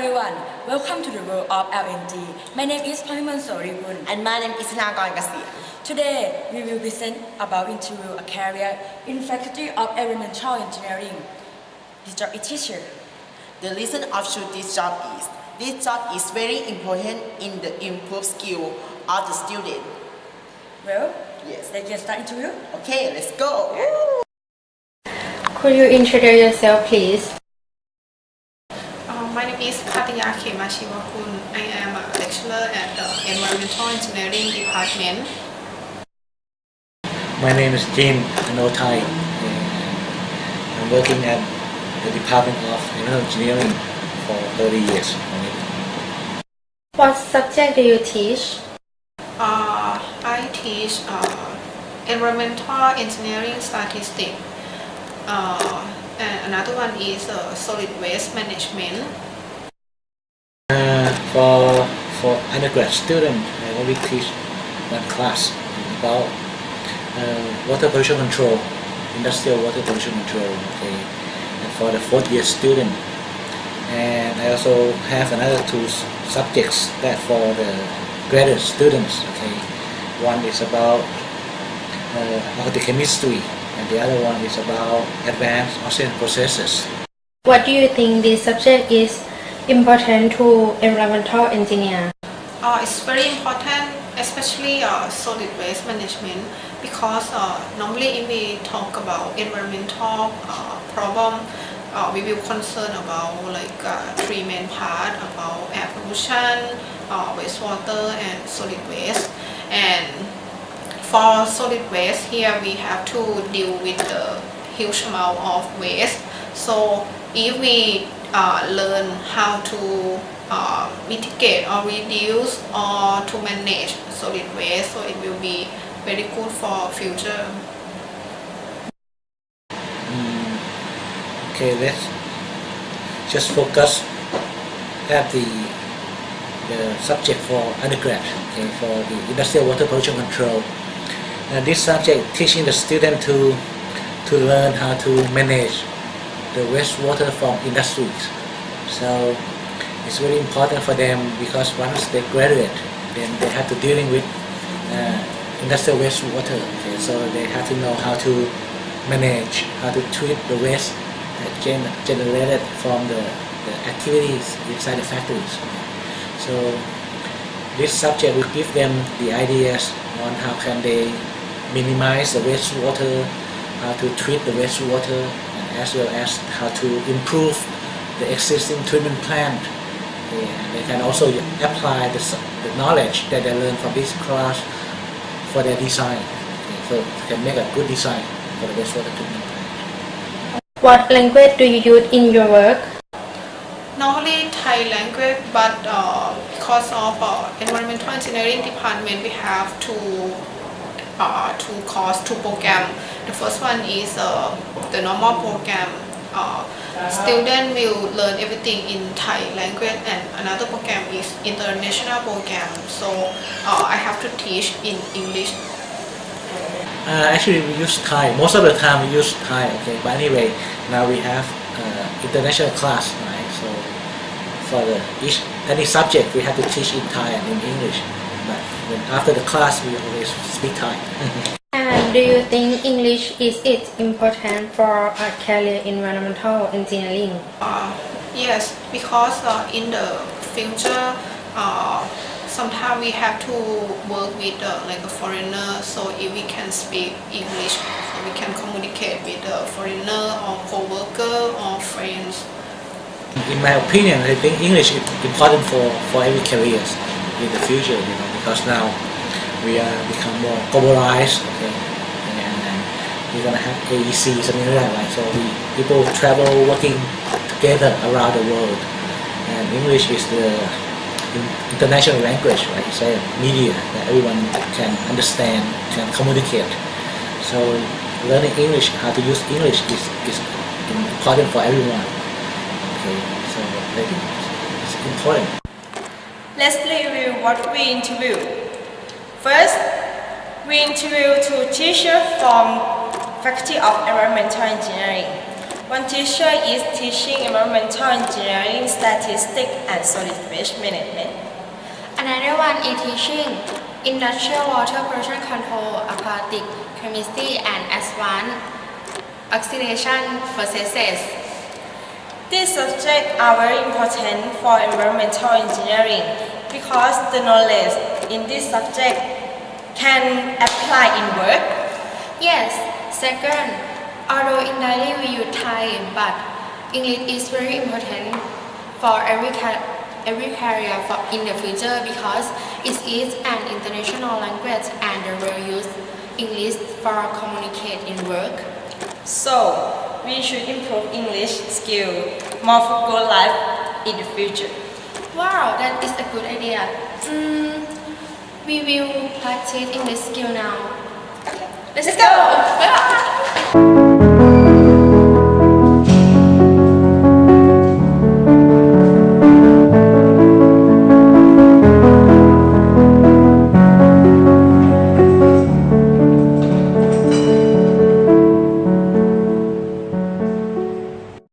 everyone, welcome to the world of LNG. My name is Pamiman Soribun. And my name is Nagor Gasir. Today, we will present about interview a career in Faculty of Environmental Engineering. The job is teacher. The reason of choose this job is very important in the improved skill of the student. Well, Yes. let's get started interview. Okay, let's go. Could you introduce yourself, please? My name is Patiya Khemashivakun. I am a lecturer at the Environmental Engineering Department. My name is Jin Anotai. I'm working at the Department of Environmental Engineering for 30 years. What subject do you teach? I teach Environmental Engineering Statistics. And another one is Solid Waste Management. For undergrad student, I only teach one class about water pollution control, industrial water pollution control. Okay, and for the fourth year student, and I also have another two subjects that for the graduate students. Okay, one is about organic chemistry, and the other one is about advanced oxygen processes. What do you think this subject is important to environmental engineer? It's very important, especially solid waste management, because normally if we talk about environmental problem, we will concern about like three main parts about air pollution, wastewater, and solid waste. And for solid waste, here we have to deal with the huge amount of waste. So if we learn how to mitigate or reduce or to manage solid waste, so it will be very good for future. Okay, let's just focus at the subject for undergrad. Okay, for the industrial water pollution control. This subject teaching the student to learn how to manage the wastewater from industries. So it's very important for them because once they graduate, then they have to dealing with industrial wastewater. Okay, so they have to know how to manage, how to treat the waste that generated from the activities inside the factories. So this subject will give them the ideas on how can they minimize the wastewater, how to treat the wastewater, and as well as how to improve the existing treatment plant. And they can also apply the knowledge that they learn from this class for their design. So they can make a good design for the wastewater treatment plant. What language do you use in your work? Normally Thai language, but because of environmental engineering department, we have two course, two program. The first one is the normal program. Student will learn everything in Thai language, and another program is international program. So I have to teach in English. Actually, we use Thai. Most of the time we use Thai. Okay, but anyway, now we have international class, right? So for any subject, we have to teach in Thai and in English. But after the class, we always speak Thai. And do you think English is important for a career in environmental engineering? Yes, because in the future, sometimes we have to work with like a foreigner. So if we can speak English, so we can communicate with a foreigner or co-worker or friends. In my opinion, I think English is important for every career in the future. Because now we are become more globalized. Okay, and we're gonna have AEC, something like that. Right? So people travel, working together around the world, and English is the international language, right? It's a media that everyone can understand, can communicate. So learning English, how to use English is important for everyone. Okay, so I think it's important. Let's review what we interview. First, we interview two teachers from Faculty of Environmental Engineering. One teacher is teaching environmental engineering, statistics, and solid waste management. Another one is teaching industrial water pollution control, aquatic chemistry, and advanced oxidation processes. These subjects are very important for environmental engineering because the knowledge in this subject can apply in work. Yes, second, although in daily we use Thai, but English is very important for every career in the future because it is an international language and the will use English for communicate in work. So, we should improve English skill more for good life in the future. Wow, that is a good idea. We will practice English skill now. Let's go!